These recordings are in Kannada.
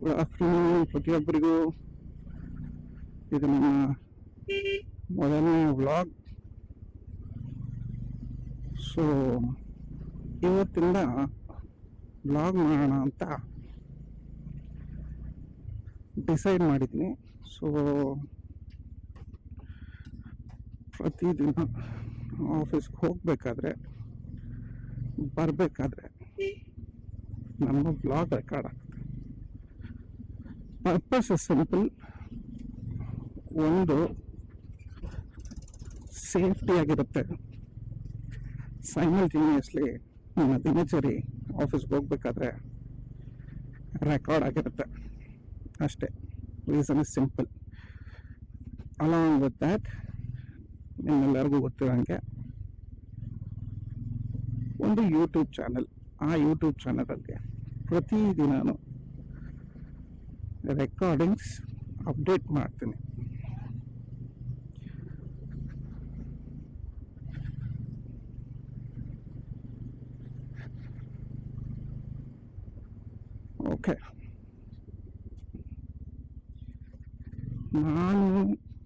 ಗುಡ್ ಆಫ್ಟರ್ನೂನ್ ಪ್ರತಿಯೊಬ್ಬರಿಗೂ. ಇದು ನನ್ನ ಮೊದಲನೇ ವ್ಲಾಗ್. ಸೊ ಇವತ್ತಿಂದ ವ್ಲಾಗ್ ಮಾಡೋಣ ಅಂತ ಡಿಸೈಡ್ ಮಾಡಿದ್ದೀನಿ. ಸೊ ಪ್ರತಿದಿನ ಆಫೀಸ್ಗೆ ಹೋಗ್ಬೇಕಾದ್ರೆ ಬರಬೇಕಾದ್ರೆ ನಮ್ಮ ವ್ಲಾಗ್ ರೆಕಾರ್ಡ್ ಆಗುತ್ತೆ. Purpose simple. ಒಂದು ಸೇಫ್ಟಿ ಆಗಿರುತ್ತೆ, ಸೈಮಲ್ಟೇನಿಯಸ್ಲಿ ನನ್ನ ದಿನಚರಿ ಆಫೀಸ್ಗೆ ಹೋಗ್ಬೇಕಾದ್ರೆ ರೆಕಾರ್ಡ್ ಆಗಿರುತ್ತೆ ಅಷ್ಟೇ. Reason is simple. Along with that ನಿಮ್ಮೆಲ್ಲರಿಗೂ ಗೊತ್ತಿರೋಂಗೆ ಒಂದು ಯೂಟ್ಯೂಬ್ ಚಾನಲ್. ಆ ಯೂಟ್ಯೂಬ್ ಚಾನಲಲ್ಲಿ ಪ್ರತಿದಿನನೂ ರೆಕಾರ್ಡಿಂಗ್ಸ್ ಅಪ್ಡೇಟ್ ಮಾಡ್ತೀನಿ. ಓಕೆ, ನಾನು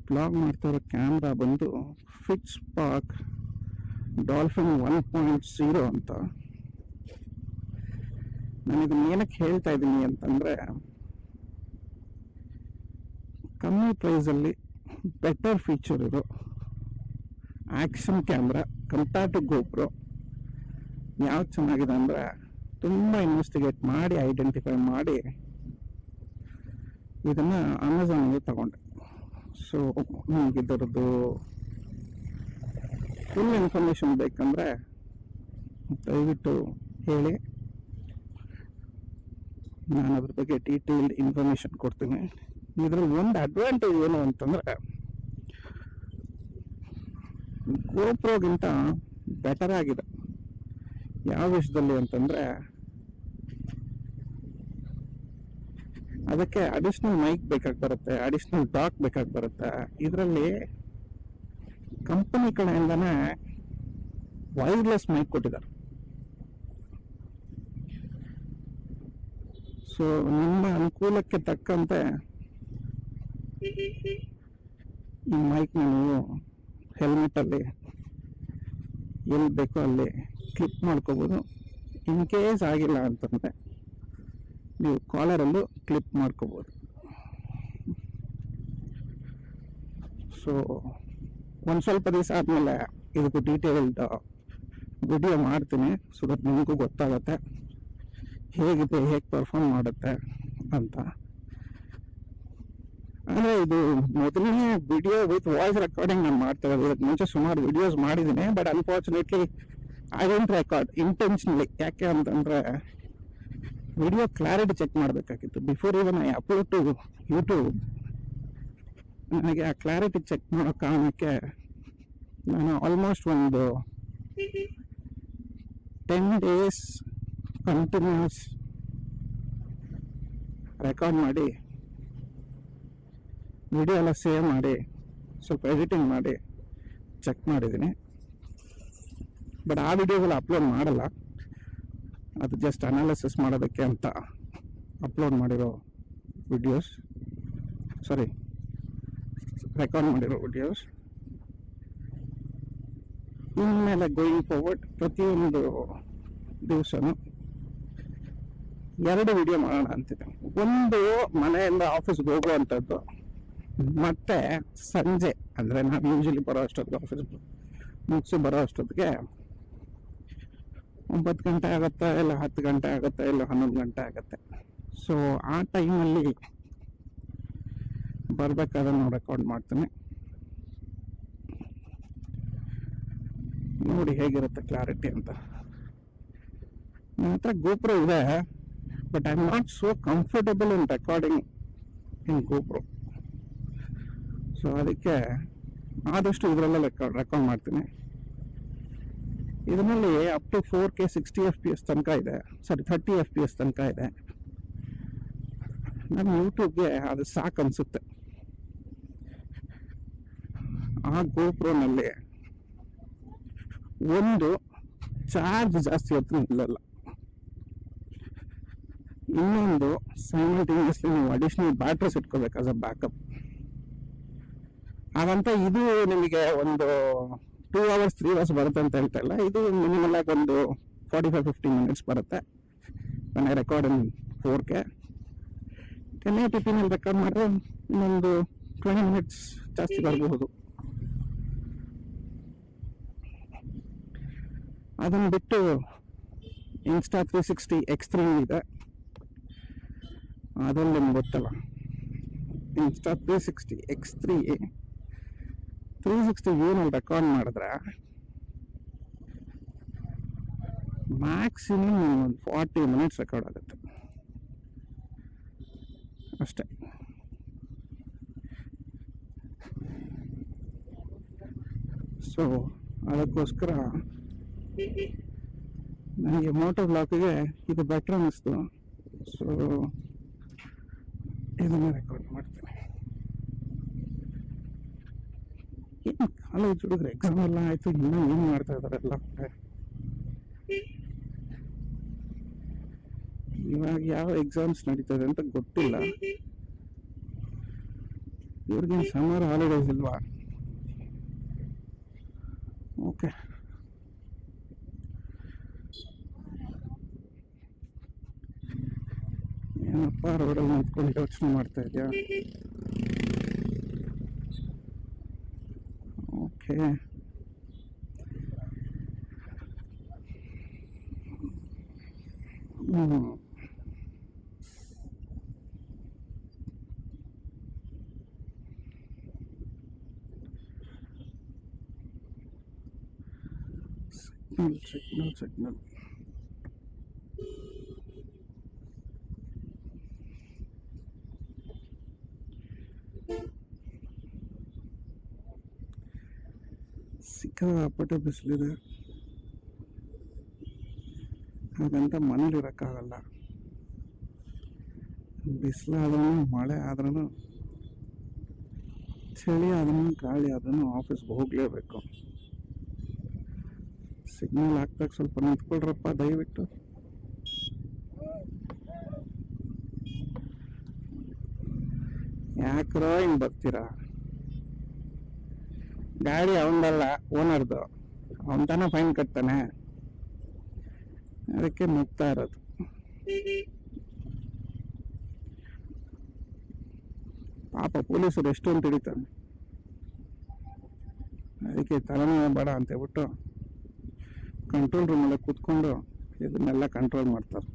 ಬ್ಲಾಗ್ ಮಾಡ್ತಾ ಇರೋ ಕ್ಯಾಮ್ರಾ ಬಂದು ಫಿಟ್ಸ್ಪಾರ್ಕ್ ಡಾಲ್ಫಿನ್ 1.0 ಅಂತ. ನನಗೆ ಏನಕ್ಕೆ ಹೇಳ್ತಾ ಇದ್ದೀನಿ ಅಂತಂದರೆ, ಕಮ್ಮಿ ಪ್ರೈಸಲ್ಲಿ ಬೆಟರ್ ಫೀಚರ್ ಇರೋ action camera compare to GoPro ಯಾವ್ದು ಚೆನ್ನಾಗಿದೆ ಅಂದರೆ, ತುಂಬ ಇನ್ವೆಸ್ಟಿಗೇಟ್ ಮಾಡಿ ಐಡೆಂಟಿಫೈ ಮಾಡಿ ಇದನ್ನು ಅಮೆಝಾನಲ್ಲಿ ತಗೊಂಡೆ. ಸೊ ನಿಮ್ಗೆ ಇದರದ್ದು ಫುಲ್ ಇನ್ಫಾರ್ಮೇಷನ್ ಬೇಕಂದರೆ ದಯವಿಟ್ಟು ಹೇಳಿ, ನಾನು ಅದ್ರ ಬಗ್ಗೆ ಡೀಟೇಲ್ಡ್ ಇನ್ಫಾರ್ಮೇಷನ್ ಕೊಡ್ತೀನಿ. ಇದ್ರಲ್ಲಿ ಒಂದು ಅಡ್ವಾಂಟೇಜ್ ಏನು ಅಂತಂದರೆ, ಗೋಪ್ರೋಗಿಂತ ಬೆಟರ್ ಆಗಿದೆ. ಯಾವ ವಿಷಯದಲ್ಲಿ ಅಂತಂದರೆ, ಅದಕ್ಕೆ ಅಡಿಷ್ನಲ್ ಮೈಕ್ ಬೇಕಾಗಿ ಬರುತ್ತೆ, ಅಡಿಷ್ನಲ್ ಡಾಕ್ ಬೇಕಾಗಿ ಬರುತ್ತೆ. ಇದರಲ್ಲಿ ಕಂಪನಿ ಕಡೆಯಿಂದನೇ ವೈರ್ಲೆಸ್ ಮೈಕ್ ಕೊಟ್ಟಿದ್ದಾರೆ. ಸೊ ನಿಮ್ಮ ಅನುಕೂಲಕ್ಕೆ ತಕ್ಕಂತೆ ಈ ಮೈಕ್ನ ನೀವು ಹೆಲ್ಮೆಟಲ್ಲಿ ಎಲ್ಲಿ ಬೇಕೋ ಅಲ್ಲಿ ಕ್ಲಿಪ್ ಮಾಡ್ಕೋಬೋದು. ಇನ್ ಕೇಸ್ ಆಗಿಲ್ಲ ಅಂತಂದರೆ ನೀವು ಕಾಲರಲ್ಲೂ ಕ್ಲಿಪ್ ಮಾಡ್ಕೋಬೋದು. ಸೊ ಒಂದು ಸ್ವಲ್ಪ ದಿವಸ ಆದಮೇಲೆ ಇದಕ್ಕೂ ಡೀಟೇಲ್ಡ್ ವಿಡಿಯೋ ಮಾಡ್ತೀನಿ. ಸೊ ದಟ್ ನಿಮಗೂ ಗೊತ್ತಾಗುತ್ತೆ ಹೇಗಿದೆ, ಹೇಗೆ ಪರ್ಫಾರ್ಮ್ ಮಾಡುತ್ತೆ ಅಂತ. ಅಂದರೆ ಇದು ಮೊದಲನೇ ವಿಡಿಯೋ ವಿತ್ ವಾಯ್ಸ್ ರೆಕಾರ್ಡಿಂಗ್ ನಾನು ಮಾಡ್ತಾ ಇರೋದು. ಇದಕ್ಕೆ ಮುಂಚೆ ಸುಮಾರು ವಿಡಿಯೋಸ್ ಮಾಡಿದ್ದೀನಿ, but unfortunately I don't record intentionally. ಯಾಕೆ ಅಂತಂದರೆ ವಿಡಿಯೋ ಕ್ಲಾರಿಟಿ ಚೆಕ್ ಮಾಡಬೇಕಾಗಿತ್ತು before even I upload to YouTube. ನನಗೆ ಆ ಕ್ಲಾರಿಟಿ ಚೆಕ್ ಮಾಡೋ ಕಾರಣಕ್ಕೆ ನಾನು ಆಲ್ಮೋಸ್ಟ್ ಒಂದು 10 days ಕಂಟಿನ್ಯೂಸ್ ರೆಕಾರ್ಡ್ ಮಾಡಿ ವಿಡಿಯೋ ಎಲ್ಲ ಸೇವ್ ಮಾಡಿ ಸ್ವಲ್ಪ ಎಡಿಟಿಂಗ್ ಮಾಡಿ ಚೆಕ್ ಮಾಡಿದ್ದೀನಿ. ಬಟ್ ಆ ವಿಡಿಯೋಗಳು ಅಪ್ಲೋಡ್ ಮಾಡಲ್ಲ, ಅದು ಜಸ್ಟ್ ಅನಾಲಿಸಿಸ್ ಮಾಡೋದಕ್ಕೆ ಅಂತ ಅಪ್ಲೋಡ್ ಮಾಡಿರೋ ವಿಡಿಯೋಸ್, ಸಾರಿ ರೆಕಾರ್ಡ್ ಮಾಡಿರೋ ವಿಡಿಯೋಸ್. ಇನ್ಮೇಲೆ ಗೋಯಿಂಗ್ ಫಾರ್ವರ್ಡ್ ಪ್ರತಿಯೊಂದು ದಿವಸನೂ 2 ವಿಡಿಯೋ ಮಾಡೋಣ ಅಂತಿದೆ. ಒಂದು ಮನೆಯಿಂದ ಆಫೀಸ್ಗೆ ಹೋಗುವಂಥದ್ದು, ಮತ್ತೆ ಸಂಜೆ ಅಂದರೆ ನಾವು ಯೂಶಲಿ ಬರೋ ಅಷ್ಟೊತ್ತಿಗೆ ಆಫೀಸ್ ಮುಗಿಸಿ ಬರೋ ಅಷ್ಟೊತ್ತಿಗೆ 9 ಗಂಟೆ ಆಗುತ್ತೆ, ಇಲ್ಲ 10 ಗಂಟೆ ಆಗುತ್ತೆ, ಇಲ್ಲ 11 ಗಂಟೆ ಆಗುತ್ತೆ. ಸೊ ಆ ಟೈಮಲ್ಲಿ ಬರಬೇಕಾದ್ರೆ ನಾವು ರೆಕಾರ್ಡ್ ಮಾಡ್ತೀನಿ. ನೋಡಿ ಹೇಗಿರುತ್ತೆ ಕ್ಲಾರಿಟಿ ಅಂತ. ನನ್ನ ಹತ್ರ ಗೋಪ್ರೋ ಇದೆ, but I am not so comfortable in recording in GoPro. So ಅದಕ್ಕೆ ಆದಷ್ಟು ಇದರಲ್ಲ ರೆಕಾರ್ಡ್ ಮಾಡ್ತೀನಿ. ಇದರಲ್ಲಿ ಅಪ್ ಟು 4K 60 FPS ತನಕ ಇದೆ, ಸಾರಿ 30 FPS ತನಕ ಇದೆ. ನಮ್ಮ ಯೂಟ್ಯೂಬ್ಗೆ ಅದು ಸಾಕು ಅನಿಸುತ್ತೆ. ಆ ಗೋಪ್ರೋನಲ್ಲಿ ಒಂದು ಚಾರ್ಜ್ ಜಾಸ್ತಿ ಹೊತ್ತು ನಿಲ್ಲಲ್ಲ. ಇನ್ನೊಂದು ಸೈಮಲ್ಟೇನಿಯಸ್ಲಿ ನೀವು ಅಡಿಷನಲ್ ಬ್ಯಾಟ್ರೀಸ್ ಇಟ್ಕೋಬೇಕು ಆಸ್ ಅ ಬ್ಯಾಕಪ್. ಹಾಗಂತ ಇದು ನಿಮಗೆ ಒಂದು 2 hours 3 hours ಬರುತ್ತೆ ಅಂತ ಹೇಳ್ತಾ ಇಲ್ಲ. ಇದು ಮಿನಿಮಲ್ ಆಗಿ ಒಂದು 45-50 minutes ಬರುತ್ತೆ. I record in 4K 1080p ನಲ್ಲಿ ರೆಕಾರ್ಡ್ ಮಾಡಿದ್ರೆ ಇನ್ನೊಂದು 20 minutes ಜಾಸ್ತಿ ಬರಬಹುದು. ಅದನ್ನು ಬಿಟ್ಟು ಇನ್ಸ್ಟಾ 360 X3 ಇದೆ, ಅದೊಂದು ನಿಮ್ಗೆ ಗೊತ್ತಲ್ಲ. ಇನ್ಸ್ಟಾ 360 X3 360 ವ್ಯೂನಲ್ಲಿ ರೆಕಾರ್ಡ್ ಮಾಡಿದ್ರೆ ಮ್ಯಾಕ್ಸಿಮಮ್ ಒಂದು 40 minutes ರೆಕಾರ್ಡ್ ಆಗುತ್ತೆ ಅಷ್ಟೇ. ಸೊ ಅದಕ್ಕೋಸ್ಕರ ನನಗೆ ಮೋಟೋ ಬ್ಲಾಕಿಗೆ ಇದು ಬೆಟರ್ ಅನ್ನಿಸ್ತು. ಸೊ ಇದನ್ನ ರೆಕಾರ್ಡ್ ಮಾಡ್ತೀನಿ. ಏನು ಕಾಲೇಜ್ ಹುಡುಗ್ರೆ ಎಕ್ಸಾಮ್ ಎಲ್ಲ ಆಯ್ತು, ಇನ್ನೂ ಏನು ಮಾಡ್ತಾ ಇದಾರೆ ಎಲ್ಲ. ಇವಾಗ ಯಾವ ಎಕ್ಸಾಮ್ಸ್ ನಡೀತದೆ ಅಂತ ಗೊತ್ತಿಲ್ಲ. ಇವ್ರಿಗೇನು ಸಮ್ಮರ್ ಹಾಲಿಡೇಸ್ ಇಲ್ವಾ? ಓಕೆ, ಏನಪ್ಪ ರೋಡಲ್ಲಿ ನಿಂತ್ಕೊಂಡು ಯೋಚನೆ ಮಾಡ್ತಾ ಇದೆಯಾ? ಓಕೆ, ಸಿಗ್ನಲ್ ಸಿಕ್ಕಾಪಟ್ಟೆ ಬಿಸಿಲಿದೆ. ಹಾಗಂತ ಮನೇಲಿ ಇರೋಕ್ಕಾಗಲ್ಲ. ಬಿಸಿಲಾದ್ರೂ ಮಳೆ ಆದ್ರೂ ಚಳಿ ಆದ್ರೂ ಗಾಳಿ ಆದ್ರೂ ಆಫೀಸ್ಗೆ ಹೋಗ್ಲೇಬೇಕು. ಸಿಗ್ನಲ್ ಹಾಕ್ದಾಗ ಸ್ವಲ್ಪ ನಿಂತ್ಕೊಳ್ರಪ್ಪ ದಯವಿಟ್ಟು. ಯಾಕ್ರೋ ಹಿಂಗ್ ಬರ್ತೀರಾ? ಗಾಡಿ ಅವನದಲ್ಲ, ಓನರ್ದು. ಅವನ ತಾನ ಫೈನ್ ಕಟ್ತಾನೆ, ಅದಕ್ಕೆ ನುಗ್ತಾ ಇರೋದು. ಪಾಪ ಪೊಲೀಸರು ಎಷ್ಟೊಂದು ಹಿಡಿತಾನೆ, ಅದಕ್ಕೆ ತಲೆನೋವು ಬೇಡ ಅಂತ ಹೇಳ್ಬಿಟ್ಟು ಕಂಟ್ರೋಲ್ ರೂಮಲ್ಲಿ ಕೂತ್ಕೊಂಡು ಇದನ್ನೆಲ್ಲ ಕಂಟ್ರೋಲ್ ಮಾಡ್ತಾರೆ.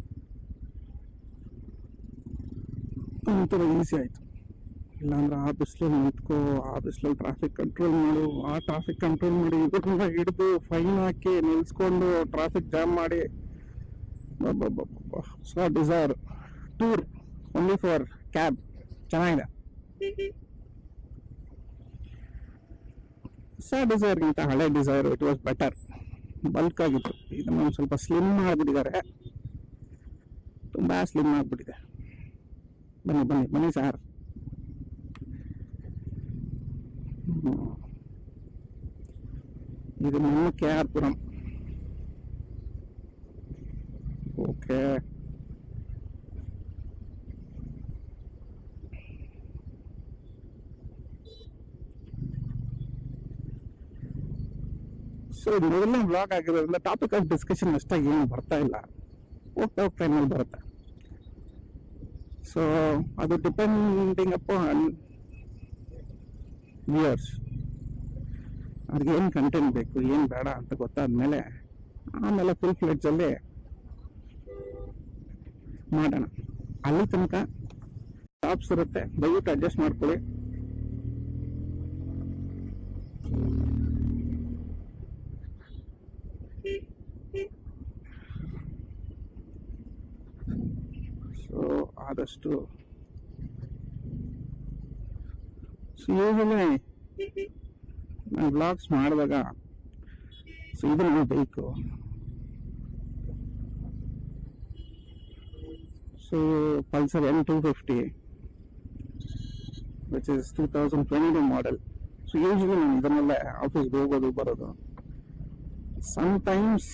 ಒಂಥರ ಈಸಿ ಆಯ್ತು. ಇಲ್ಲಾಂದ್ರೆ ಆ ಬಿಸಿಲಲ್ಲಿ ನಿಂತ್ಕೋ, ಆ ಬಿಸಿಲಲ್ಲಿ ಟ್ರಾಫಿಕ್ ಕಂಟ್ರೋಲ್ ಮಾಡು, ಆ ಟ್ರಾಫಿಕ್ ಕಂಟ್ರೋಲ್ ಮಾಡಿ ಇದನ್ನ ಹಿಡಿದು ಫೈನ್ ಹಾಕಿ ನಿಲ್ಸ್ಕೊಂಡು ಟ್ರಾಫಿಕ್ ಜಾಮ್ ಮಾಡಿ. So Dzire tour only for cab ಚೆನ್ನಾಗಿದೆ. ಡಿಸೈರ್ಗಿಂತ ಹಳೆ Dzire it was better, bulk ಆಗಿತ್ತು. ಇದನ್ನ ಒಂದು ಸ್ವಲ್ಪ ಸ್ಲಿಮ್ ಮಾಡಿಬಿಟ್ಟಿದ್ದಾರೆ, ತುಂಬಾ ಸ್ಲಿಮ್ ಆಗಿಬಿಟ್ಟಿದೆ. ಬನ್ನಿ ಬನ್ನಿ ಬನ್ನಿ ಸರ್. ಇದು ನಮ್ಮ KR ಪುರಂ. ಓಕೆ, ಸೊ ಮೊದಲನೇ ಬ್ಲಾಗ್ ಆಗಿರೋದ್ರಿಂದ ಟಾಪಿಕ್ ಆಫ್ ಡಿಸ್ಕಷನ್ ಅಷ್ಟಾಗಿ ಏನು ಬರ್ತಾ ಇಲ್ಲ, ಹೋಗ್ತಾ ಹೋಗ್ತಾ ಏನಲ್ಲಿ ಬರುತ್ತೆ. ಸೊ ಅದು ಡಿಪೆಂಡಿಂಗ್ ಅಪಾನ್ ವ್ಯೂಯರ್ಸ್, ಅವ್ರಿಗೆ ಏನು ಕಂಟೆಂಟ್ ಬೇಕು ಏನು ಬೇಡ ಅಂತ ಗೊತ್ತಾದ್ಮೇಲೆ ಆಮೇಲೆ ಫುಲ್ ಫ್ಲೆಡ್ಜಲ್ಲಿ ಮಾಡೋಣ. ಅಲ್ಲಿ ತನಕ ಟಾಪ್ಸ್ ಇರುತ್ತೆ, ದಯವಿಟ್ಟು ಅಡ್ಜಸ್ಟ್ ಮಾಡ್ಕೊಳ್ಳಿ. ಸೊ ಆದಷ್ಟು ಯೂಶಲಿ ನಾನು ಬ್ಲಾಗ್ಸ್ ಮಾಡಿದಾಗ ಇದು ನನಗೆ ಬೇಕು. So Pulsar N250 which is 2022 model. So usually ನಾನು ಇದನ್ನೆಲ್ಲ ಆಫೀಸ್ಗೆ ಹೋಗೋದು ಬರೋದು. ಸಮ್ಟೈಮ್ಸ್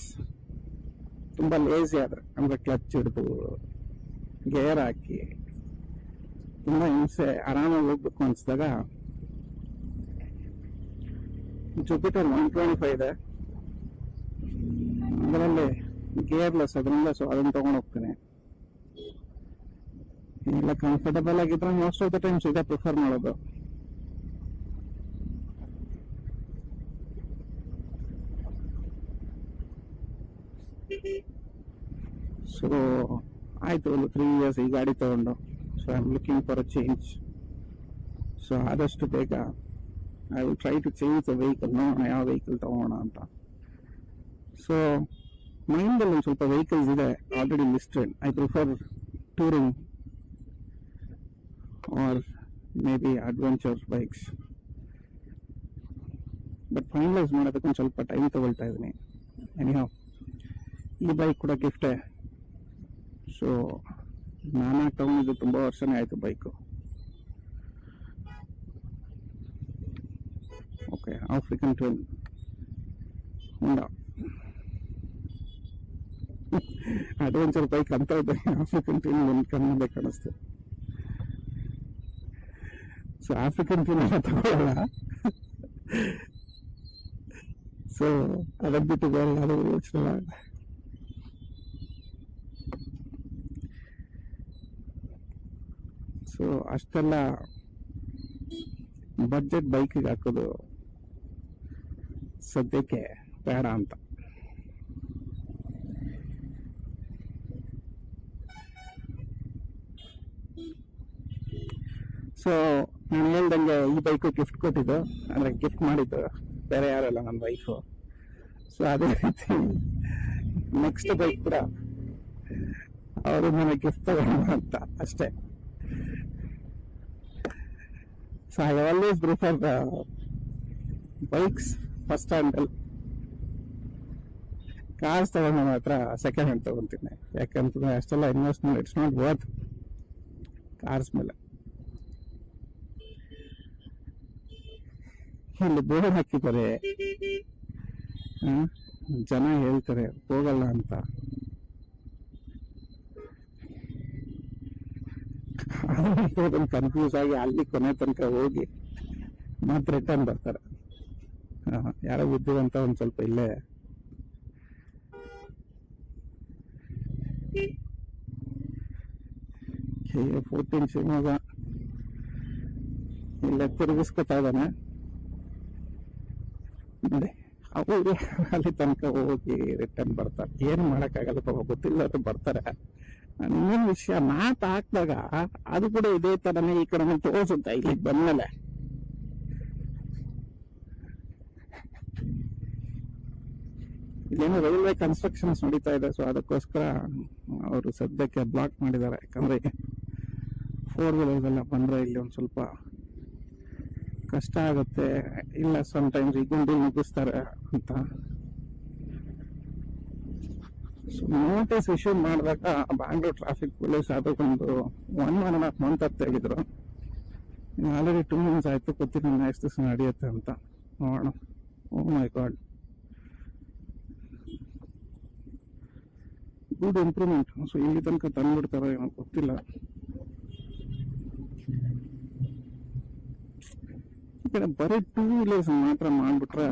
ತುಂಬ ಲೇಸಿ ಆದರೆ ಅಂದರೆ ಕ್ಲಚ್ ಹಿಡಿದು ಗೇರ್ ಹಾಕಿ ತುಂಬ ಹಿಂಸೆ. ಆರಾಮಾಗಿ ಹೋಗ್ಬೇಕು ಅನಿಸಿದಾಗ ಜುಪಿಟರ್ 125 ಇದೆ, ಅದರಲ್ಲಿ ಗೇರ್ಲೆಸ್ ಅದರಿಂದ, ಸೊ ಅದನ್ನು ತೊಗೊಂಡು ಹೋಗ್ತೀನಿ. ಇಲ್ಲ ಕಂಫರ್ಟಬಲ್ ಆಗಿದ್ರೆ ಮೋಸ್ಟ್ ಆಫ್ ದ ಟೈಮ್ಸ್ ಇದೇ ಪ್ರಿಫರ್ ಮಾಡೋದು. ಸೊ ಆಯಿತು, ಒಂದು 3 years ಈ ಗಾಡಿ ತಗೊಂಡು. So I am looking for a change. So ಆದಷ್ಟು ಬೇಗ I will try to change the vehicle, ನೋಡೋಣ ಯಾವ ವೆಹಿಕಲ್ ತಗೋಣ ಅಂತ. ಸೊ ಮೈಂಡಲ್ಲಿ ಒಂದು ಸ್ವಲ್ಪ ವೆಹಿಕಲ್ಸ್ ಇದೆ already listed. I prefer touring or maybe adventure bikes, but finalise ಮಾಡೋದಕ್ಕೆ ಒಂದು ಸ್ವಲ್ಪ ಟೈಮ್ ತಗೊಳ್ತಾ ಇದ್ದೀನಿ. ಎನಿಹೌ ಈ ಬೈಕ್ ಕೂಡ ಗಿಫ್ಟೇ. ಸೊ ನಾನು ತಗೊಂಡಿದ್ದು ತುಂಬ ವರ್ಷನೇ ಆಯಿತು ಬೈಕು. ಓಕೆ, ಆಫ್ರಿಕನ್ ಟ್ವಿನ್ ಹೋಂಡಾ ಅಡ್ವೆಂಚರ್ ಬೈಕ್ ಅಂತ ಆಫ್ರಿಕನ್ ಟ್ವಿನ್ ಒಂದು ಕಣ್ಣಿಂದ ಕಾಣಿಸ್ತು. ಸೊ ಆಫ್ರಿಕನ್ ಟ್ವಿನ್ ಎಲ್ಲ ತಗೊಳ್ಳಲ್ಲ. ಸೊ ಅದನ್ನ ಬಿಟ್ಟು ಬೇರೆ ಯಾರು ಯೋಚನೆ. ಸೊ ಅಷ್ಟೆಲ್ಲ ಬಡ್ಜೆಟ್ ಬೈಕಿಗೆ ಹಾಕೋದು ಸದ್ಯಕ್ಕೆ ಬೇಡ ಅಂತ. ಸೊ ನಾನು ಹೇಳ್ದಂಗೆ ಈ ಬೈಕು ಗಿಫ್ಟ್ ಕೊಟ್ಟಿದ್ದು, ಅಂದರೆ ಗಿಫ್ಟ್ ಮಾಡಿದ್ದು ಬೇರೆ ಯಾರಲ್ಲ, ನನ್ನ ವೈಫು. ಸೊ ಅದೇ ರೀತಿ ನೆಕ್ಸ್ಟ್ ಬೈಕ್ ಕೂಡ ಅವರು ನನಗೆ ಗಿಫ್ಟ್ ತಗೋಣ ಅಂತ ಅಷ್ಟೇ. So I always prefer bikes first handle. Cars ತಗೊಂಡು ಮಾತ್ರ ಸೆಕೆಂಡ್ ಹ್ಯಾಂಡ್ ತಗೊಂತೀನಿ, ಯಾಕಂತಂದ್ರೆ ಅಷ್ಟೆಲ್ಲ investment it's not worth cars ಮೇಲೆ. ಇಲ್ಲಿ ಬೋರ್ಡ್ ಹಾಕಿದ್ದಾರೆ, ಜನ ಹೇಳ್ತಾರೆ ಹೋಗಲ್ಲ ಅಂತ. ಕನ್ಫ್ಯೂಸ್ ಆಗಿ ಅಲ್ಲಿ ಕೊನೆ ತನಕ ಹೋಗಿ ಮತ್ತೆ ರಿಟರ್ನ್ ಬರ್ತಾರೆ. ಯಾರೋ ಬುದ್ಧಿವಂತ ಒಂದ್ ಸ್ವಲ್ಪ ಇಲ್ಲೇ KA14 ಶಿವಮೊಗ್ಗ ಇಲ್ಲೇ ತಿರುಗಿಸ್ಕೊತಾ ಇದ್ದಾನೆ ನೋಡಿ. ಅವ್ರಿಗೆ ಅಲ್ಲಿ ತನಕ ಹೋಗಿ ರಿಟರ್ನ್ ಬರ್ತಾರೆ, ಏನ್ ಮಾಡಕ್ಕಾಗಲ್ಲ ಪಾಪ, ಗೊತ್ತಿಲ್ಲ ಅದು ಬರ್ತಾರೆ. ಇನ್ನೊಂದು ವಿಷಯ, ಮಾತು ಹಾಕಿದಾಗ ಅದು ಕೂಡ ಇದೇ ತರನೇ ಈ ಕಡೆ ತೋರಿಸುತ್ತೆ ಇಲ್ಲಿಗೆ ಬಂದ್ಮೇಲೆ. ಇಲ್ಲೇನೋ ರೈಲ್ವೆ ಕನ್ಸ್ಟ್ರಕ್ಷನ್ಸ್ ನಡೀತಾ ಇದೆ, ಸೊ ಅದಕ್ಕೋಸ್ಕರ ಅವರು ಸದ್ಯಕ್ಕೆ ಬ್ಲಾಕ್ ಮಾಡಿದ್ದಾರೆ. ಯಾಕಂದ್ರೆ 4 wheelers ಎಲ್ಲ ಬಂದ್ರೆ ಇಲ್ಲಿ ಒಂದ್ ಸ್ವಲ್ಪ ಕಷ್ಟ ಆಗುತ್ತೆ, ಇಲ್ಲ ಸಮ್ಟೈಮ್ಸ್ ಈ ಗುಂಡಿ ಮುಗಿಸ್ತಾರೆ ಅಂತ. ಸೊ ನೋಟಿಸ್ ಇಶ್ಯೂ ಮಾಡಿದಾಗ ಬ್ಯಾಂಗ್ಳೂರ್ ಟ್ರಾಫಿಕ್ ಪೊಲೀಸ್ ಅದಕ್ಕೊಂದು 1.5 month ತೆಗಿದ್ರು. ಆಲ್ರೆಡಿ 2 months ಆಯ್ತು, ಗೊತ್ತಿಲ್ಲ ನೆಕ್ಸ್ಟ್ ದಿವಸ ನಡೆಯುತ್ತೆ ಅಂತ. ನೋಡೋಣ. ಓ ಮೈ ಗಾಡ್, ಗುಡ್ ಇಂಪ್ರೂವ್ಮೆಂಟ್. ಸೊ ಇಲ್ಲಿ ತನಕ ತಂದ್ಬಿಡ್ತಾರೋ ಏನೋ ಗೊತ್ತಿಲ್ಲ. ಈ ಕಡೆ ಬರೀ 2 wheelers ಮಾತ್ರ ಮಾಡ್ಬಿಟ್ರೆ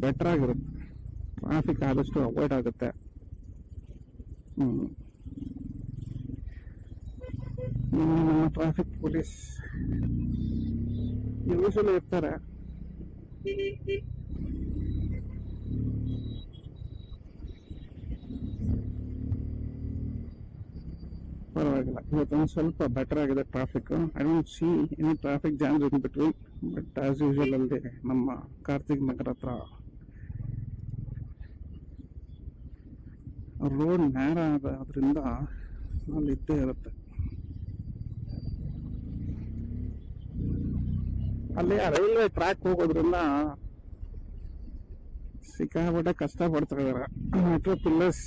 ಬೆಟರ್ ಆಗಿರುತ್ತೆ, ಟ್ರಾಫಿಕ್ ಆದಷ್ಟು ಅವಾಯ್ಡ್ ಆಗುತ್ತೆ. ನಮ್ಮ ಟ್ರಾಫಿಕ್ ಪೊಲೀಸ್ ಯೂಶಲಿ ಇರ್ತಾರೆ. ಪರವಾಗಿಲ್ಲ, ಇವತ್ತೊಂದು ಸ್ವಲ್ಪ ಬೆಟರ್ ಆಗಿದೆ traffic. I don't see any traffic jams in between. But as usual ಅಲ್ಲಿ ನಮ್ಮ ಕಾರ್ತಿಕ್ ನಗರ ಹತ್ರ ರೋಡ್ ನೇರ ಆದ್ರಿಂದ ಅಲ್ಲಿ ಇದ್ದೇ ಇರುತ್ತೆ. ಅಲ್ಲಿ ರೈಲ್ವೆ ಟ್ರ್ಯಾಕ್ ಹೋಗೋದ್ರಿಂದ ಸಿಕ್ಕಾಪಟ್ಟೆ ಕಷ್ಟ ಪಡ್ತಾ ಇದಾರೆ ಮೆಟ್ರೋ ಪಿಲ್ಲರ್ಸ್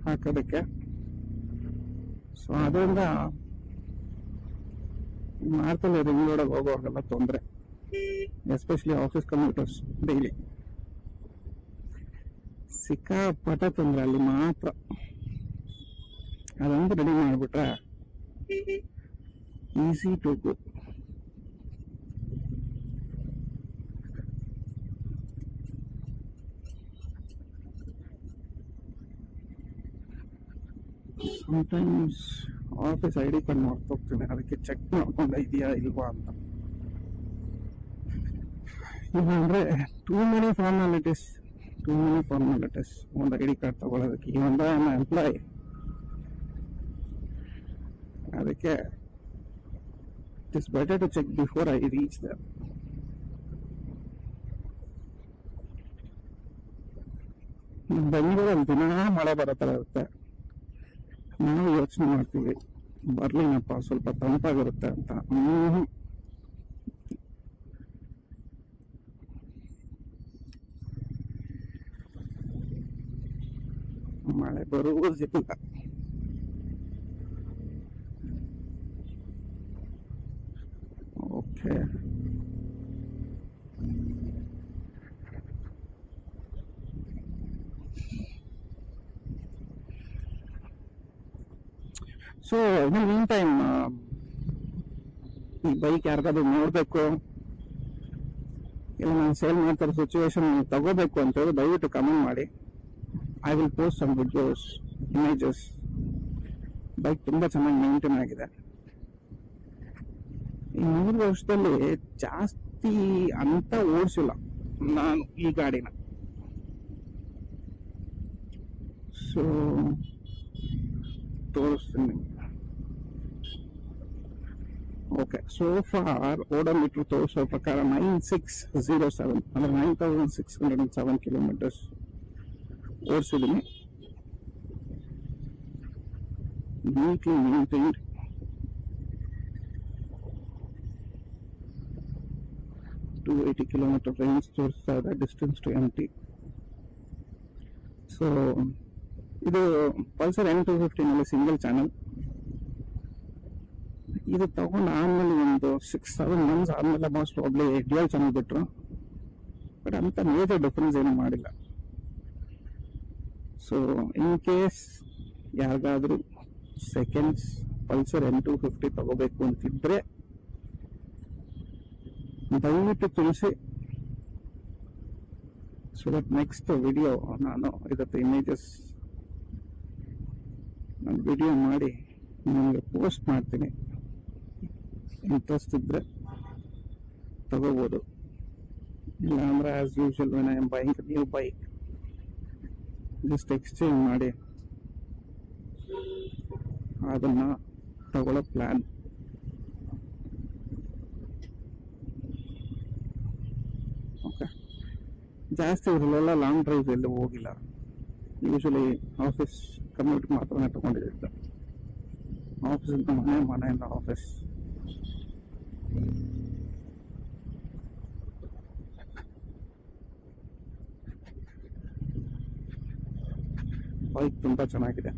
ಹಾಕೋದಕ್ಕೆ. ಸೊ ಅದರಿಂದ ನಾರ್ತಲ್ಲಿ ರಿಂಗ್ ರೋಡಲ್ಲಿ ಹೋಗೋರ್ಗೆಲ್ಲ ತೊಂದರೆ, ಎಸ್ಪೆಷಲಿ ಆಫೀಸ್ ಕಮ್ಯೂಟರ್ಸ್ ಡೈಲಿ ಸಿಕ್ಕಾಪಟ್ಟೆ ತೊಂದರೆ ಅಲ್ಲಿ ಮಾತ್ರ. ಅದೊಂದು ರೆಡಿ ಮಾಡಿಬಿಟ್ರೆ easy to go. Sometimes office I D card ಮಾಡ್ತೋಗ್ತೀನಿ, ಅದಕ್ಕೆ ಚೆಕ್ ಮಾಡ್ಕೊಂಡು ಇದೆಯಾ ಇಲ್ವಾ ಅಂತ. ಇಲ್ಲ ಅಂದರೆ ಟೂ ಮೆನಿ ಫಾರ್ಮಾಲಿಟೀಸ್ ಒಂದು ಐ ಡಿ ಕಾರ್ಡ್ ತಗೊಳ್ಳೋದಕ್ಕೆ. ಈ ಒಂದು ಎಂಪ್ಲಾಯ್, ಅದಕ್ಕೆ it is better to check before I reach there. ಬೆಂಗಳೂರಲ್ಲಿ ದಿನ ಮಳೆ ಬರೋ ಥರ ಇರುತ್ತೆ. ನಾವು ಯೋಚನೆ ಮಾಡ್ತೀವಿ ಬರ್ಲಿನಪ್ಪ ಸ್ವಲ್ಪ ತಂಪಾಗಿರುತ್ತೆ ಅಂತ. ಮಳೆ ಬರುವುದಿಲ್ಲ. Okay, so in mean time ಈ ಬೈಕ್ ಯಾರಿಗಾದ್ರು ನೋಡಬೇಕು, ಇಲ್ಲ ನಾನು ಸೇಲ್ ಮಾಡ್ತಿರೋ ಸಿಚುವೇಶನ್ ತಗೋಬೇಕು ಅಂತೇಳಿ ದಯವಿಟ್ಟು ಕಮೆಂಟ್ ಮಾಡಿ. I will post some videos, images. Bike ತುಂಬಾ ಚೆನ್ನಾಗಿ ಮೇಂಟೈನ್ ಆಗಿದೆ. ಈ 3 ವರ್ಷದಲ್ಲಿ ಜಾಸ್ತಿ ಅಂತ ಓಡಿಸಿಲ್ಲ ನಾನು ಈ ಗಾಡಿನ. ಸೊ ತೋರಿಸ್ತೀನಿ. ಓಕೆ, ಸೋ ಫಾರ್ ಓಡೋಮೀಟರ್ ತೋರಿಸೋ ಪ್ರಕಾರ 9607 ಅಂದ್ರೆ 9607 ಕಿಲೋಮೀಟರ್ಸ್ ಓಡಿಸಿದ್ದೀನಿ. Neatly maintained. To 80 kilometre range ತೋರಿಸ್ತಾ ಇದೆ, ಡಿಸ್ಟೆನ್ಸ್ ಟು ಎಂಟಿ. ಸೊ ಇದು ಪಲ್ಸರ್ N250 ನಲ್ಲಿ ಸಿಂಗಲ್ ಚಾನಲ್. ಇದು ತಗೊಂಡು ಆದ್ಮೇಲೆ ಒಂದು 6-7 ಮಂತ್ಸ್ ಆದ್ಮೇಲೆ ಮೋಸ್ಟ್ ಪ್ರಾಬ್ಲಿ ಡ್ಯುಯಲ್ ಚಾನಲ್ ಬಿಟ್ರು. ಬಟ್ ಅಂತ ಮೇಜರ್ ಡಿಫರೆನ್ಸ್ ಏನು ಮಾಡಿಲ್ಲ. ಸೊ ಇನ್ ಕೇಸ್ ಯಾರಿಗಾದ್ರೂ ಸೆಕೆಂಡ್ಸ್ ಪಲ್ಸರ್ N250 ತಗೋಬೇಕು ಅಂತಿದ್ರೆ ದಯವಿಟ್ಟು ತಿಳಿಸಿ. ಸೊ ದಟ್ ನೆಕ್ಸ್ಟ್ ವಿಡಿಯೋ ನಾನು ಇದಕ್ಕೆ ಇಮೇಜಸ್ ನಾನು ವಿಡಿಯೋ ಮಾಡಿ ನಿಮಗೆ ಪೋಸ್ಟ್ ಮಾಡ್ತೀನಿ. ಇಂಟ್ರೆಸ್ಟ್ ಇದ್ರೆ ತಗೋಬೋದು. ಇಲ್ಲ ಅಂದ್ರೆ as usual when I am buying new bike just exchange ಮಾಡಿ ಅದನ್ನ ತಗೊಳ್ಳೋ ಪ್ಲಾನ್. ಓಕೆ, ಜಾಸ್ತಿ ಇರಲಿಲ್ಲ, ಲಾಂಗ್ ಡ್ರೈವ್ ಎಲ್ಲೂ ಹೋಗಿಲ್ಲ. ಯೂಶಲಿ ಆಫೀಸ್ ಕಮ್ಯೂಟ್ ಮಾತ್ರ ತಗೊಂಡಿದ್ದೆ. ಆಫೀಸಿಂದ ಮನೆ, ಮನೆಯಿಂದ ಆಫೀಸ್. ಬೈಕ್ ತುಂಬಾ ಚೆನ್ನಾಗಿದೆ.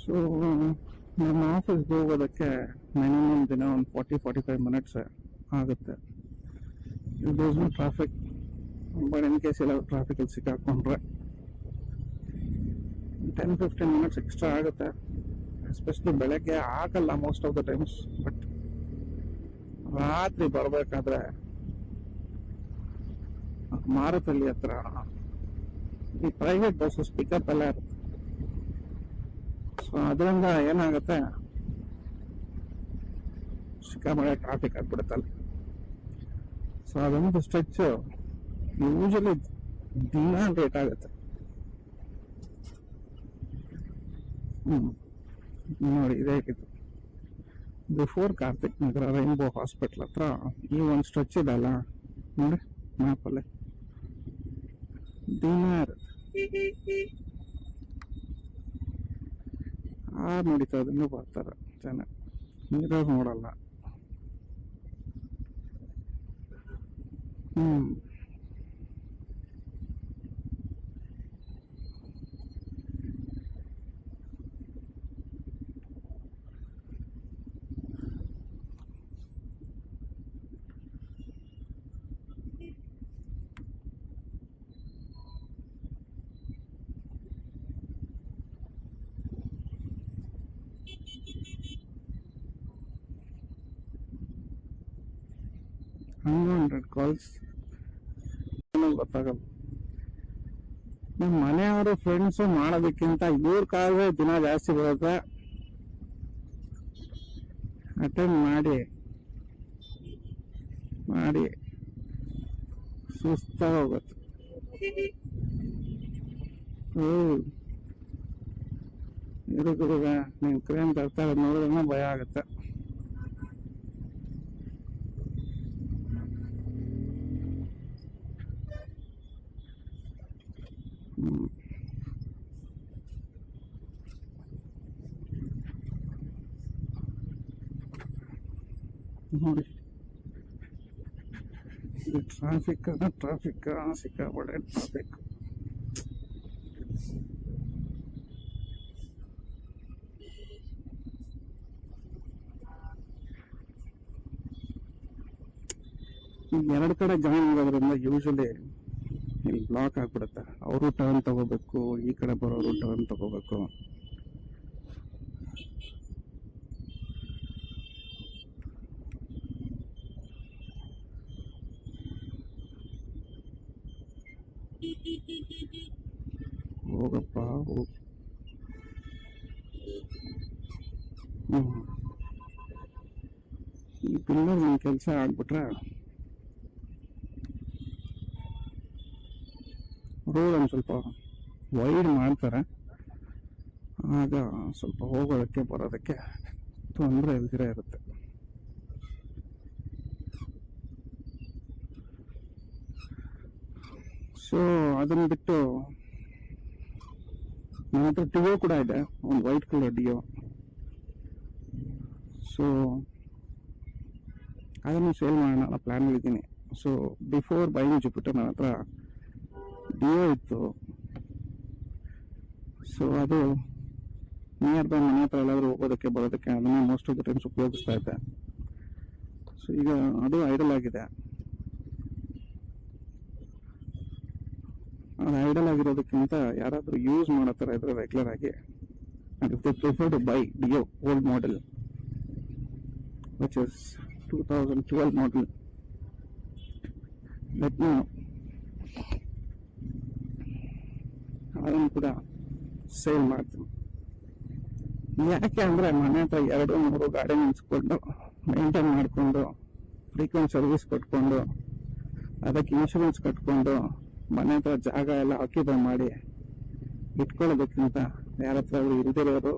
ಸೊ ನಮ್ಮ ಆಫೀಸ್ಗೆ ಹೋಗೋದಕ್ಕೆ ಮಿನಿಮಮ್ ದಿನ ಒಂದು 40-45 ಮಿನಿಟ್ಸ್ ಆಗುತ್ತೆ. ಟ್ರಾಫಿಕ್, ಬಟ್ ಇನ್ ಕೇಸ್ ಎಲ್ಲ ಟ್ರಾಫಿಕಲ್ಲಿ ಸಿಕ್ಕಾಕೊಂಡ್ರೆ 10-15 ಮಿನಿಟ್ಸ್ ಎಕ್ಸ್ಟ್ರಾ ಆಗುತ್ತೆ. ಎಸ್ಪೆಷಲಿ ಬೆಳಗ್ಗೆ ಆಗಲ್ಲ most of the times. But ರಾತ್ರಿ ಬರಬೇಕಾದ್ರೆ ಮಾರುತಳ್ಳಿ ಹತ್ರ ಈ ಪ್ರೈವೇಟ್ ಬಸ್ಸಸ್ ಪಿಕಪ್ ಎಲ್ಲ ಇರುತ್ತೆ. ಸೊ ಅದರಿಂದ ಏನಾಗುತ್ತೆ, ಸಿಕ್ಕಾಪಟ್ಟೆ ಟ್ರಾಫಿಕ್ ಆಗ್ಬಿಡುತ್ತಲ್ಲ. ಸೊ ಅದೊಂದು ಸ್ಟ್ರೆಚ್ ಯೂಶಲಿ ದಿನ ಲೇಟ್ ಆಗುತ್ತೆ. ನೋಡಿ, ಇದೇ ಆಗಿತ್ತು ಬಿಫೋರ್ ಕಾರ್ತಿಕ್ ನಗರ ರೈನ್ಬೋ ಹಾಸ್ಪಿಟಲ್ ಹತ್ರ ಈ ಒಂದು ಸ್ಟ್ರೆಚ್ ಇದೆ ಅಲ್ಲ, ನೋಡಿ ಮ್ಯಾಪಲ್ಲಿ ದಿನ ಇರುತ್ತೆ. ನಡೀತಾ ಅದನ್ನು ಬರ್ತಾರೆ ಜನ, ನೀರಾಗ ನೋಡಲ್ಲ. 200 ಕಾಲ್ಸ್ ಗೊತ್ತಾಗಲ್ಲ. ನಮ್ಮ ಮನೆಯವರು ಫ್ರೆಂಡ್ಸು ಮಾಡೋದಕ್ಕಿಂತ ಇವ್ರ ಕಾಲೇ ದಿನ ಜಾಸ್ತಿ ಬರುತ್ತೆ. ಅಟೆಂಡ್ ಮಾಡಿ ಸುಸ್ತಾಗೋಗುತ್ತೆ. ಹುಡುಗ ನೀನ್ ಕ್ರೇನ್ ತರ್ತಾ ಇರೋದು ನೋಡಿದ್ರೆ ಭಯ ಆಗುತ್ತೆ. ನೋಡಿ ಟ್ರಾಫಿಕ್ ಸಿಕ್ಕಾಪಟ್ಟೆ ಟ್ರಾಫಿಕ್. ಎರಡು ಕಡೆ ಜಾಯಿನ್ ಆಗೋದ್ರಿಂದ ಯೂಶಲಿ ಇಲ್ಲಿ ಬ್ಲಾಕ್ ಆಗ್ಬಿಡುತ್ತೆ. ಅವರು ಟರ್ನ್ ತಗೋಬೇಕು, ಈ ಕಡೆ ಬರೋರು ಟರ್ನ್ ತಗೋಬೇಕು. ಹೋಗಪ್ಪ ಹೋಗ್. ಈ ಪಿಲ್ಲರ್ ನನ್ನ ಕೆಲಸ ಆಗ್ಬಿಟ್ರೆ ರೋಡ್ ಒಂದು ಸ್ವಲ್ಪ ವೈಡ್ ಮಾಡ್ತಾರೆ, ಆಗ ಸ್ವಲ್ಪ ಹೋಗೋದಕ್ಕೆ ಬರೋದಕ್ಕೆ ತೊಂದರೆ ಇರುತ್ತೆ. ಸೊ ಅದನ್ನ ಬಿಟ್ಟು ನನ್ನ ಹತ್ರ ಡಿಯೋ ಕೂಡ ಇದೆ, ಒಂದು ವೈಟ್ ಕಲರ್ ಡಿಯೋ. ಸೊ ಅದನ್ನು ಸೇಲ್ ಮಾಡೋಣ ಪ್ಲಾನ್ ಇದ್ದೀನಿ. ಸೊ ಬಿಫೋರ್ ಬೈಯಿಂಗ್ ಜುಪಿಟರ್ ನನ್ನ ಹತ್ರ ಡಿಯೋ ಇತ್ತು. ಸೊ ಅದು ನಿಯರ್ ಬೈ ಮನೆ ಹತ್ರ ಎಲ್ಲಾದ್ರೂ ಹೋಗೋದಕ್ಕೆ ಬರೋದಕ್ಕೆ ಅದನ್ನ ಮೋಸ್ಟ್ ಆಫ್ ದ ಟೈಮ್ಸ್ ಉಪಯೋಗಿಸ್ತಾ ಇದ್ದೆ. ಸೊ ಈಗ ಅದು ಐಡಲ್ ಆಗಿದೆ. ಅದು ಐಡಲ್ ಆಗಿರೋದಕ್ಕಿಂತ ಯಾರಾದ್ರೂ ಯೂಸ್ ಮಾಡೋ ಥರ ಇದ್ರೆ ರೆಗ್ಯುಲರ್ ಆಗಿ, and if they prefer to buy Dio old model which is 2012 model, let me know. ಅದನ್ನು ಕೂಡ ಸೇಲ್ ಮಾಡ್ತೀನಿ. ಯಾಕೆ ಅಂದರೆ ಮನೆ ಹತ್ರ 2-3 ಗಾಡಿ ನಿಲ್ಸ್ಕೊಂಡು ಮೇಂಟೈನ್ ಮಾಡಿಕೊಂಡು ಫ್ರೀಕ್ವೆಂಟ್ ಸರ್ವಿಸ್ ಕೊಟ್ಕೊಂಡು ಅದಕ್ಕೆ ಇನ್ಶೂರೆನ್ಸ್ ಕಟ್ಕೊಂಡು ಮನೆ ಹತ್ರ ಜಾಗ ಎಲ್ಲ ಆಕ್ಯುಪೈ ಮಾಡಿ ಇಟ್ಕೊಳ್ಳೋದಕ್ಕಿಂತ ಯಾರ ಹತ್ರ ಇಲ್ದಿರೋರು,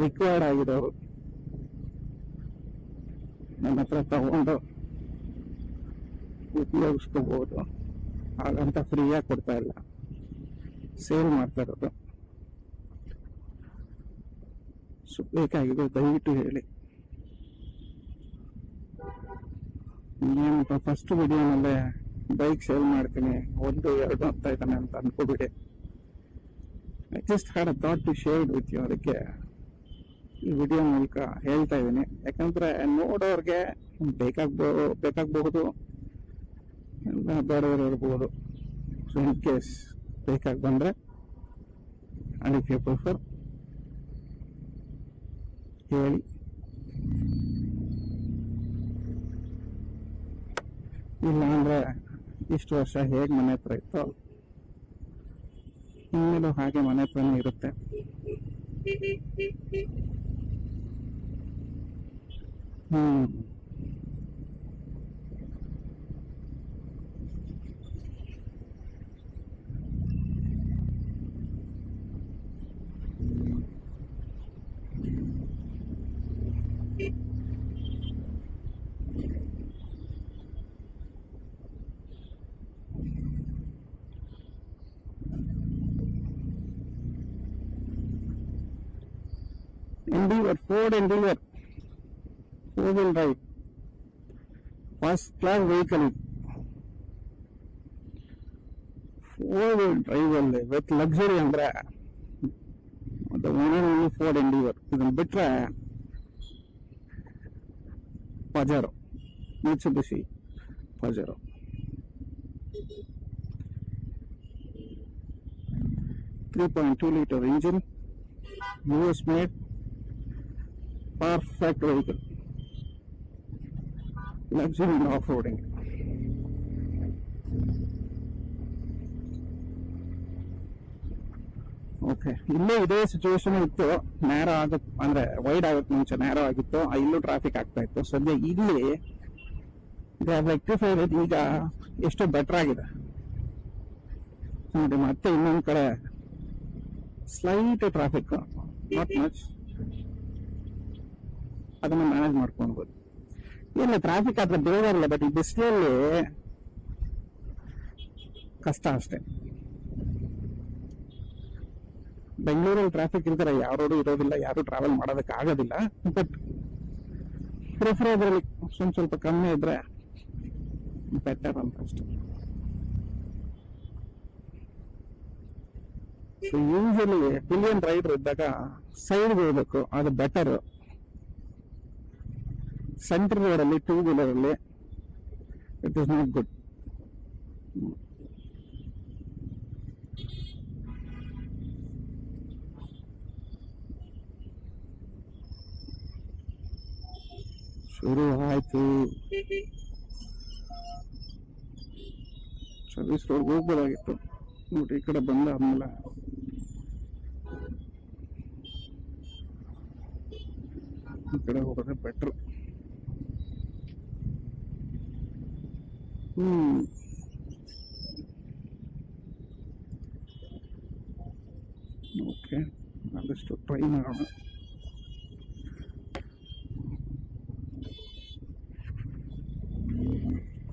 ರಿಕ್ವೈರ್ಡ್ ಆಗಿರೋರು ನನ್ನ ಹತ್ರ ತಗೊಂಡು ಉಪಯೋಗಿಸ್ಕೋಬಹುದು. ಹಾಗಂತ ಫ್ರೀಯಾಗಿ ಕೊಡ್ತಾ ಇಲ್ಲ, ಸೇಲ್ ಮಾಡ್ತಾ ಇರೋದು. ಸೊ ಬೇಕಾಗಿದೆ ದಯವಿಟ್ಟು ಹೇಳಿ. ಏನಪ್ಪ ಫಸ್ಟ್ ವಿಡಿಯೋನಲ್ಲೇ ಬೈಕ್ ಸೇಲ್ ಮಾಡ್ತೀನಿ 1-2 ಅಂತ ಇದ್ದಾನೆ ಅಂತ ಅನ್ಕೋಬಿಡಿ. I just had a thought to share it with you. ಅದಕ್ಕೆ ಈ ವಿಡಿಯೋ ಮೂಲಕ ಹೇಳ್ತಾ ಇದ್ದೀನಿ. ಯಾಕಂದ್ರೆ ನೋಡೋರ್ಗೆ ಬೇಕಾಗಬಹುದು, ಎಲ್ಲ ಬೇಡವರು ಇರ್ಬೋದು. ಸೊ ಇನ್ ಕೇಸ್ ಬೇಕಾಗಿ ಬಂದ್ರೆ ಅಂಡ್ ಇಫ್ ಯು ಪ್ರಿಫರ್ ಹೇಳಿ. ಇಲ್ಲ ಅಂದ್ರೆ ಇಷ್ಟು ವರ್ಷ ಹೇಗೆ ಮನೆ ಹತ್ರ ಇತ್ತು ಇನ್ಮೇಲೂ ಹಾಗೆ ಮನೆ ಹತ್ರನೇ ಇರುತ್ತೆ. Ford Endeavour 4-wheel drive, first class vehicle. 4-wheel drive ಅಲ್ಲಿ ವಿತ್ ಲಕ್ಸುರಿ ಅಂದ್ರೆ the one and only Ford Endeavour. ಇದನ್ನ ಬಿಟ್ರೆ Pajero, Mitsubishi Pajero. .2-liter engine, US made, perfect vehicle. Luxury and off roading. Okay, ಇಲ್ಲೇ ಇದೇ ಸಿಚುವೇಶನ್ ಇತ್ತು. ನ್ಯಾರೋ ಅಂದ್ರೆ ವೈಡ್ ಆಗೋಕ್ ಮುಂಚೆ ನ್ಯಾರೋ ಆಗಿತ್ತು, ಇಲ್ಲೂ ಟ್ರಾಫಿಕ್ ಆಗ್ತಾ ಇತ್ತು. ಸದ್ಯ ಇಲ್ಲಿ ರೆಕ್ಟಿಫೈಡ್ ಈಗ ಎಷ್ಟೋ ಬೆಟರ್ ಆಗಿದೆ ನೋಡಿ. ಮತ್ತೆ ಇನ್ನೊಂದ್ ಕಡೆ ಸ್ಲೈಟ್ ಟ್ರಾಫಿಕ್, ನಾಟ್ ಮಚ್, ಅದನ್ನ ಮ್ಯಾನೇಜ್ ಮಾಡ್ಕೊಳ್ಬೋದು. ಇಲ್ಲ ಟ್ರಾಫಿಕ್ ಆದ್ರೆ ಬೇಗ ಇಲ್ಲ, ಬಟ್ ಈ ಬಿಸಿಲಲ್ಲಿ ಕಷ್ಟ ಅಷ್ಟೇ. ಬೆಂಗಳೂರಲ್ಲಿ ಟ್ರಾಫಿಕ್ ಇರ್ತಾರೆ, ಯಾವ ರೋಡು ಇರೋದಿಲ್ಲ, ಯಾರು ಟ್ರಾವೆಲ್ ಮಾಡೋದಕ್ಕೆ ಆಗೋದಿಲ್ಲ. ಬಟ್ ಪ್ರಿಫರಬಲಿ ಸ್ವಲ್ಪ ಕಮ್ಮಿ ಇದ್ರೆ ಬೆಟರ್ ಅಂತ ಅಷ್ಟೇ. ಯೂಶಲಿ ಪಿಲಿಯನ್ ರೈಡರ್ ಇದ್ದಾಗ ಸೈಡ್ಗೆ ಹೋಗ್ಬೇಕು, ಅದು ಬೆಟರ್. ಸೆಂಟರ್ ರೋಡ್ ಅಲ್ಲಿ ಟೂ ವೀಲರ್ ಅಲ್ಲಿ ಇಟ್ ಇಸ್ ನಾಟ್ ಗುಡ್. ಶುರು ಆಯ್ತು. ಸರ್ವಿಸ್ ರೋಡ್ ಹೋಗ್ಬೋದಾಗಿತ್ತು, ನೋಡಿ ಈ ಕಡೆ ಬಂದ ಆದ್ಮೇಲೆ ಈ ಕಡೆ ಹೋಗೋದೇ ಬೆಟ್ರು. ಓಕೆ, ಆದಷ್ಟು ಟ್ರೈ ಮಾಡೋಣ.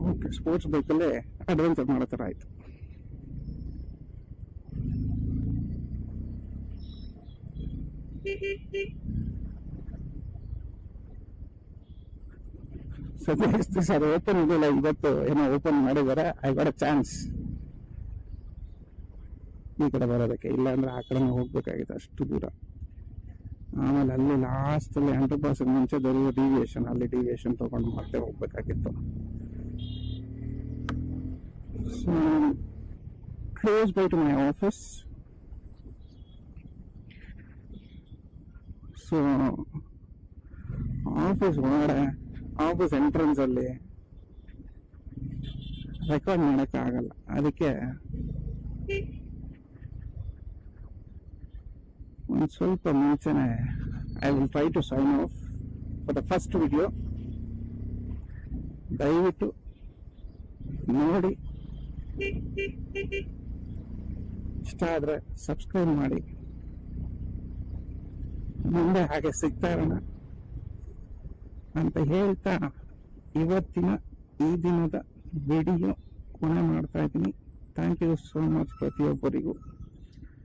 ಓಕೆ, ಸ್ಪೋರ್ಟ್ಸ್ ಬೈಕಲ್ಲೇ ಅಡ್ವೆಂಚರ್ ಮಾಡೋ ಥರ ಆಯ್ತು. ಸದ್ಯ ಎಷ್ಟು ಸರ್ ಓಪನ್ ಇದೆಯಲ್ಲ, ಇವತ್ತು ಏನೋ ಓಪನ್ ಮಾಡಿದಾರೆ. ಐ ಗಾಟ್ ಅ ಚಾನ್ಸ್ ಈ ಕಡೆ ಬರೋದಕ್ಕೆ, ಇಲ್ಲಾಂದ್ರೆ ಆ ಕಡೆ ಹೋಗ್ಬೇಕಾಗಿತ್ತು ಅಷ್ಟು ದೂರ. ಆಮೇಲೆ ಅಲ್ಲಿ ಲಾಸ್ಟ್ ಅಲ್ಲಿ 100% ಮುಂಚೆ ಬರುವ ಡಿವಿಯೇಷನ್, ಅಲ್ಲಿ ಡಿವಿಯೇಷನ್ ತಗೊಂಡು ಮತ್ತೆ ಹೋಗ್ಬೇಕಾಗಿತ್ತು. So close by to my office. So office ಒಳಗಡೆ, ಆಫೀಸ್ ಎಂಟ್ರೆನ್ಸ್ ಅಲ್ಲಿ ರೆಕಾರ್ಡ್ ಮಾಡಕ್ಕೆ ಆಗಲ್ಲ, ಅದಕ್ಕೆ ಒಂದು ಸ್ವಲ್ಪ ಮುಂಚೆನೆ I will try to sign off for the first video. ದಯವಿಟ್ಟು ನೋಡಿ, ಇಷ್ಟ ಆದ್ರೆ ಸಬ್ಸ್ಕ್ರೈಬ್ ಮಾಡಿ. ಮುಂದೆ ಹಾಗೆ ಸಿಗ್ತಾ ಇರೋಣ ಅಂತ ಹೇಳ್ತಾ ಇವತ್ತಿನ ಈ ದಿನದ ವಿಡಿಯೋ ಕೊನೆ ಮಾಡ್ತಾ ಇದ್ದೀನಿ. ಥ್ಯಾಂಕ್ ಯು ಸೋ ಮಚ್ ಪ್ರತಿಯೊಬ್ಬರಿಗೂ.